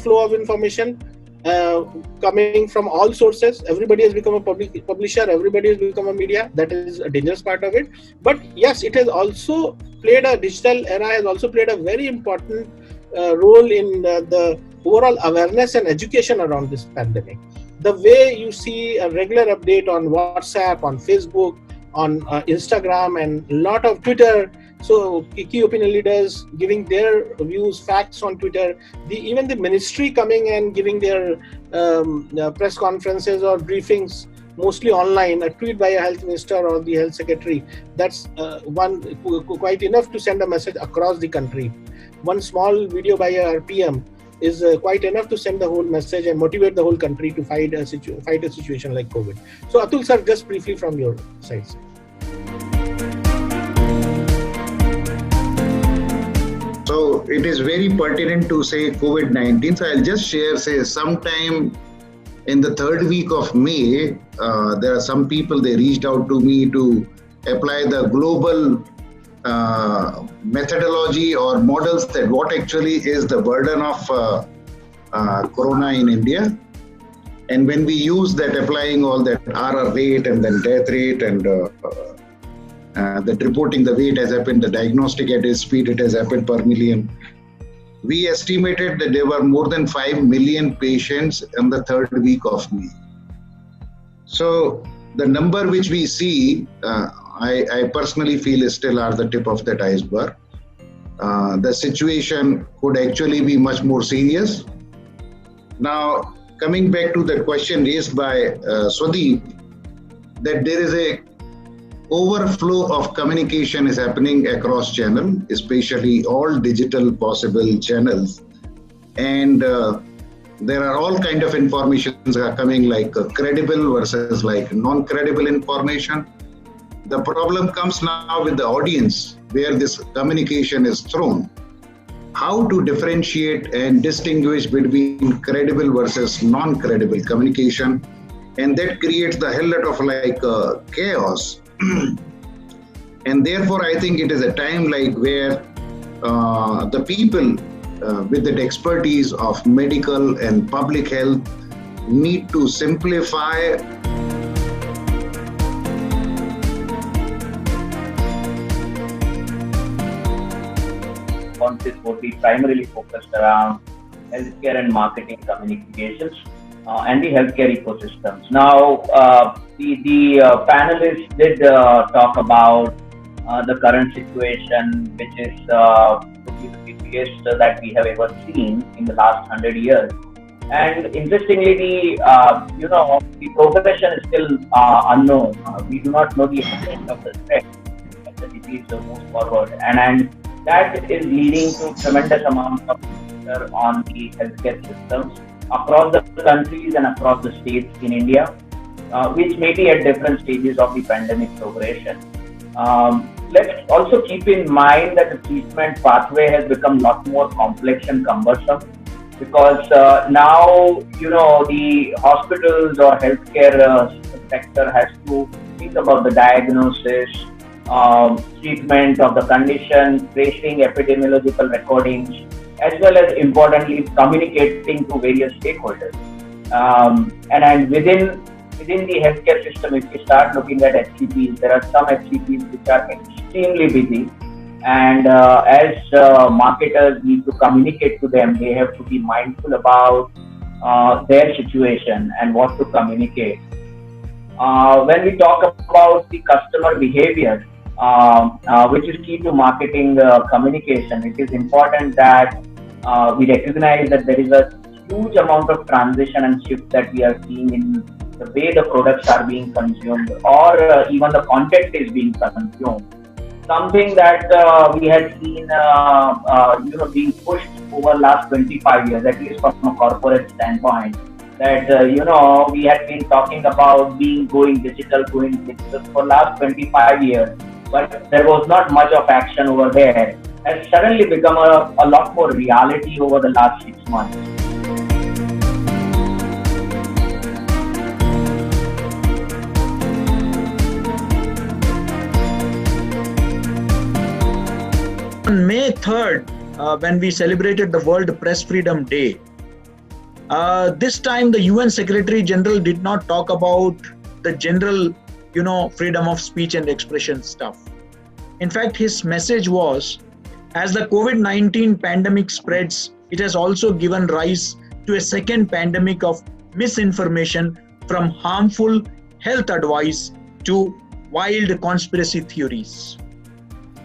flow of information coming from all sources. Everybody has become a publisher, everybody has become a media. That is a dangerous part of it. But yes, it has also played a digital era has also played a very important role in the overall awareness and education around this pandemic. The way you see a regular update on WhatsApp, on Facebook, on Instagram, and a lot of Twitter. So key opinion leaders giving their views, facts on Twitter. Even the ministry coming and giving their press conferences or briefings mostly online. A tweet by a health minister or the health secretary. That's quite enough to send a message across the country. One small video by a RPM is quite enough to send the whole message and motivate the whole country to fight a situation like COVID. So Atul sir, just briefly from your side. So it is very pertinent to say COVID-19. So I'll just share, sometime in the third week of May, there are some people, they reached out to me to apply the global methodology or models that what actually is the burden of corona in India. And when we use that, applying all that RR rate and then death rate and that reporting the way it has happened, the diagnostic at its speed it has happened per million, we estimated that there were more than 5 million patients in the third week of May. So the number which we see, I personally feel is still are the tip of that iceberg. The situation could actually be much more serious. Now, coming back to the question raised by Swadeep, that there is a overflow of communication is happening across channel, especially all digital possible channels. And there are all kind of informations are coming like credible versus like non-credible information. The problem comes now with the audience where this communication is thrown. How to differentiate and distinguish between credible versus non-credible communication. And that creates the hell lot of like chaos. And therefore, I think it is a time like where the people with that expertise of medical and public health need to simplify would be primarily focused around healthcare and marketing communications and the healthcare ecosystems. Now, the panelists did talk about the current situation, which is probably the biggest that we have ever seen in the last 100 years. And interestingly, the progression is still unknown. We do not know the extent of the threat of the disease moves forward, and that is leading to tremendous amount of pressure on the healthcare systems across the countries and across the states in India, which may be at different stages of the pandemic progression. Let's also keep in mind that the treatment pathway has become a lot more complex and cumbersome, because now, the hospitals or healthcare sector has to think about the diagnosis, treatment of the condition, tracing epidemiological recordings, as well as importantly communicating to various stakeholders. And within the healthcare system, if you start looking at HCPs, there are some HCPs which are extremely busy, and as marketers need to communicate to them, they have to be mindful about their situation and what to communicate. When we talk about the customer behavior, which is key to marketing communication, it is important that we recognize that there is a huge amount of transition and shift that we are seeing in the way the products are being consumed, or even the content is being consumed. Something that we had seen, being pushed over last 25 years, at least from a corporate standpoint, that, we had been talking about going digital for last 25 years, but there was not much of action over there. Has suddenly become a lot more reality over the last 6 months. On May 3rd, when we celebrated the World Press Freedom Day, This time the UN Secretary General did not talk about the general, freedom of speech and expression stuff. In fact, his message was, as the COVID-19 pandemic spreads, it has also given rise to a second pandemic of misinformation, from harmful health advice to wild conspiracy theories.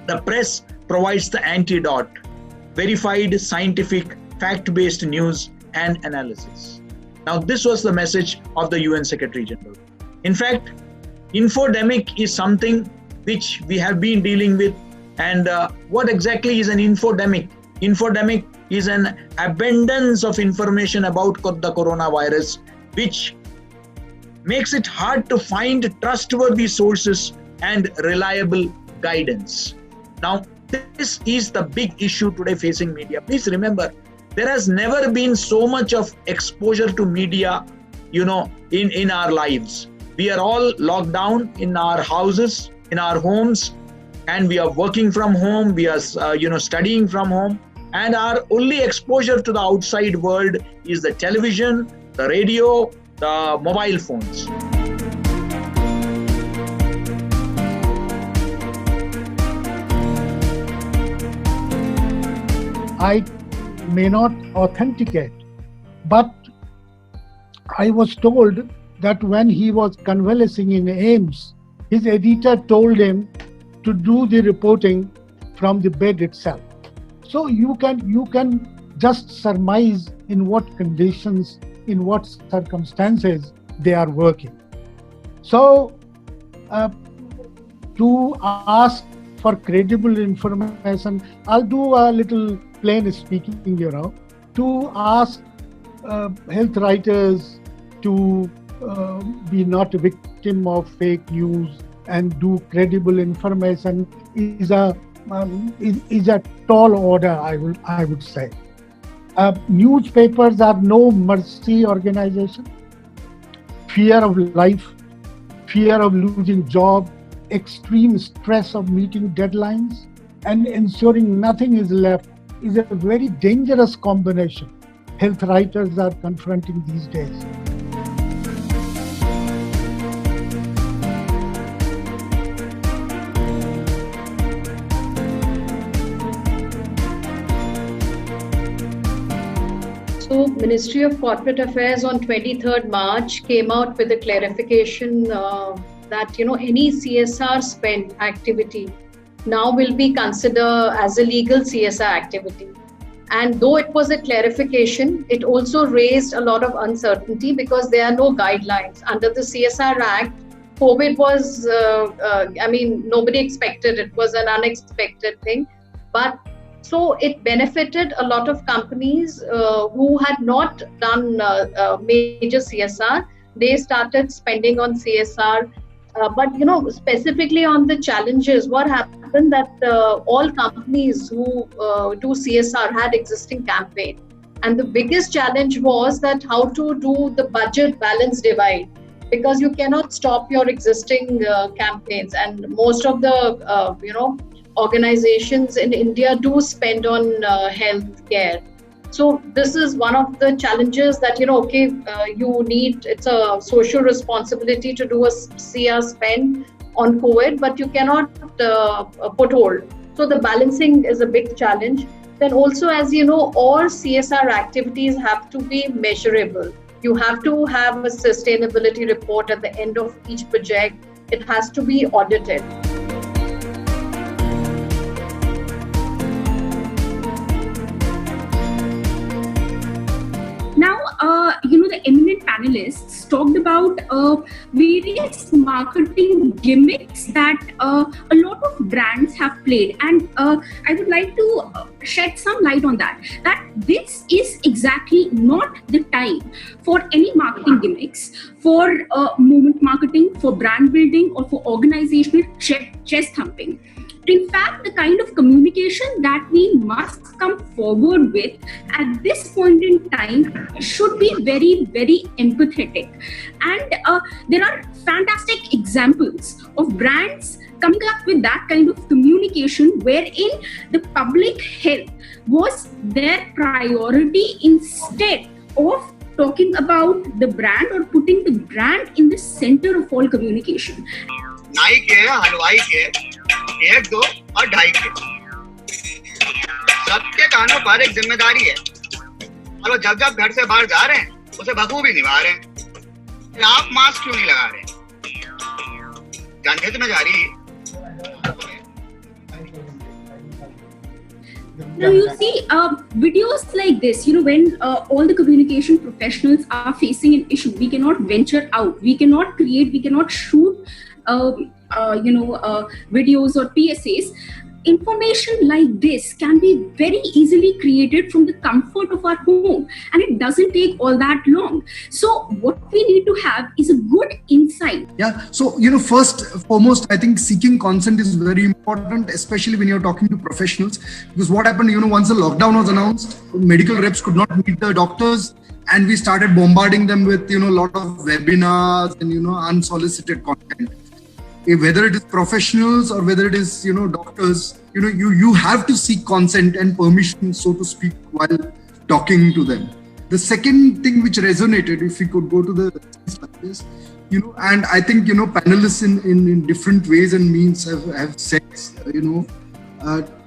The press provides the antidote: verified, scientific, fact-based news and analysis. Now, this was the message of the UN Secretary General. In fact, infodemic is something which we have been dealing with. And what exactly is an infodemic? Infodemic is an abundance of information about the coronavirus, which makes it hard to find trustworthy sources and reliable guidance. Now, this is the big issue today facing media. Please remember, there has never been so much of exposure to media, in our lives. We are all locked down in our houses, in our homes, and we are working from home. We are, studying from home, and our only exposure to the outside world is the television, the radio, the mobile phones. I may not authenticate, but I was told that when he was convalescing in AIIMS, his editor told him to do the reporting from the bed itself. So you can just surmise in what conditions, in what circumstances they are working. So to ask for credible information, I'll do a little plain speaking, to ask health writers to be not a victim of fake news and do credible information is a tall order, I would say. Newspapers are no mercy organization. Fear of life, fear of losing job, extreme stress of meeting deadlines, and ensuring nothing is left is a very dangerous combination health writers are confronting these days. So, Ministry of Corporate Affairs on 23rd March came out with a clarification that any CSR spend activity now will be considered as a legal CSR activity. And though it was a clarification, it also raised a lot of uncertainty because there are no guidelines. Under the CSR Act, COVID was, nobody expected. It was an unexpected thing. But so it benefited a lot of companies who had not done major CSR. They started spending on CSR. But specifically on the challenges, what happened that all companies who do CSR had existing campaign. And the biggest challenge was that how to do the budget balance divide, because you cannot stop your existing campaigns. And most of the, organizations in India do spend on health care. So this is one of the challenges that, you need, it's a social responsibility to do a CSR spend on COVID, but you cannot put hold. So the balancing is a big challenge. Then also, as you know, all CSR activities have to be measurable. You have to have a sustainability report at the end of each project. It has to be audited. Now, the eminent panelists talked about various marketing gimmicks that a lot of brands have played. And I would like to shed some light on that this is exactly not the time for any marketing gimmicks, for movement marketing, for brand building, or for organizational chest thumping. In fact, the kind of communication that we must come forward with at this point in time should be very, very empathetic. And there are fantastic examples of brands coming up with that kind of communication wherein the public health was their priority instead of talking about the brand or putting the brand in the center of all communication. नाई के, हलवाई के, 1, 2 और 2.5 के, सबके कानों पर एक जिम्मेदारी है और वो जब जब घर से बाहर जा रहे हैं उसे बखूबी निभा रहे हैं। आप मास्क क्यों नहीं लगा रहे? जनहित में जारी। Now you see videos like this, when all the communication professionals are facing an issue, we cannot venture out, we cannot create, we cannot shoot videos or PSAs. Information like this can be very easily created from the comfort of our home, and it doesn't take all that long. So what we need to have is a good insight. Yeah, so first foremost, I think seeking consent is very important, especially when you're talking to professionals, because what happened, once the lockdown was announced, medical reps could not meet the doctors, and we started bombarding them with a lot of webinars and unsolicited content. Whether it is professionals or whether it is doctors, you have to seek consent and permission, so to speak, while talking to them. The second thing which resonated, if we could go to the like this, and I think panelists in different ways and means have said,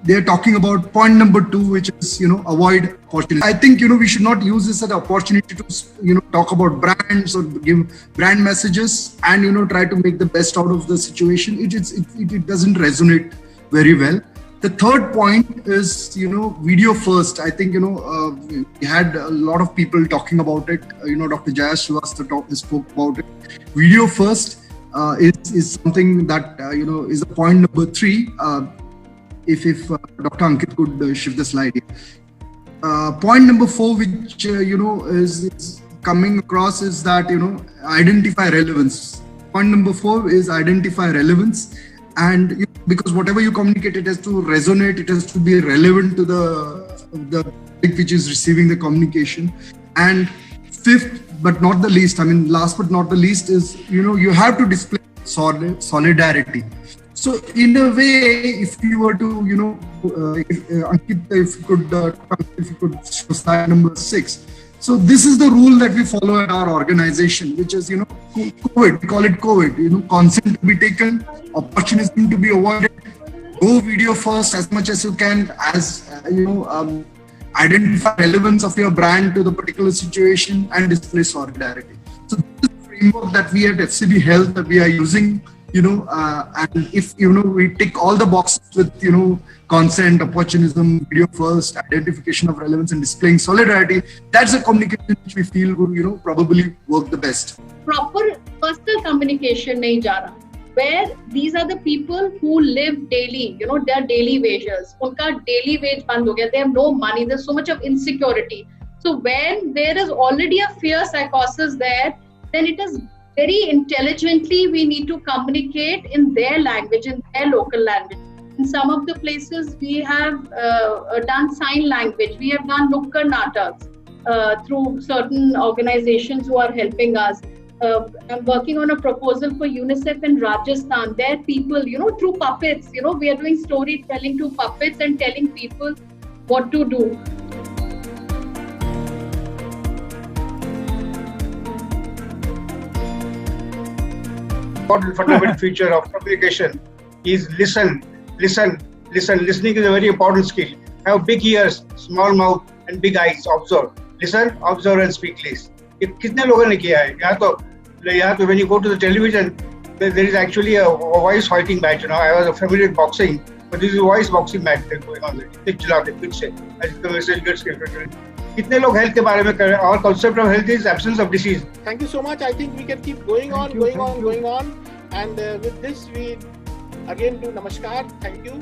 they are talking about point number 2, which is avoid opportunity. I think we should not use this as an opportunity to talk about brands or give brand messages and try to make the best out of the situation. It doesn't resonate very well. The third point is video first. I think we had a lot of people talking about it. Dr. Jayesh Srivastava spoke about it. Video first is something that is the point number 3. If Dr. Ankit could shift the slide here. Point number 4, which is coming across, is that identify relevance. Point number 4 is identify relevance, and because whatever you communicate, it has to resonate, it has to be relevant to the public which is receiving the communication. And fifth, but not the least, last but not the least, is you have to display solidarity. So in a way, if you were to, Ankit, if you could show slide number 6. So this is the rule that we follow at our organization, which is, COVID, we call it COVID, consent to be taken, opportunism to be avoided, go video first as much as you can, as, identify relevance of your brand to the particular situation and display solidarity. So this is the framework that we at FCB Health that we are using. And if we tick all the boxes with consent, opportunism, video first, identification of relevance, and displaying solidarity, that's a communication which we feel would probably work the best. Proper personal communication nahi ja raha, where these are the people who live daily, they are daily wagers. Unka daily wage band ho gaya, they have no money, there's so much of insecurity. So when there is already a fear psychosis there, then it is very intelligently we need to communicate in their language, in their local language. In some of the places we have done sign language, we have done Nukkad Nataks through certain organizations who are helping us. I'm working on a proposal for UNICEF in Rajasthan. There people, through puppets, we are doing storytelling through puppets and telling people what to do. Fundamental feature of communication is listen. Listening is a very important skill. Have big ears, small mouth, and big eyes. Observe, listen, observe, and speak. Please. If कितने लोगों ने किया है? यहाँ तो when you go to the television, there is actually a voice fighting match. I was familiar with boxing, but this is a voice boxing match going on there. चिल्लाते कुछ से, as the message gets given. कितने लोग health के बारे में कर रहे हैं? Our concept of health is absence of disease. Thank you so much. I think we can keep going on. And with this, we again do namaskar. Thank you.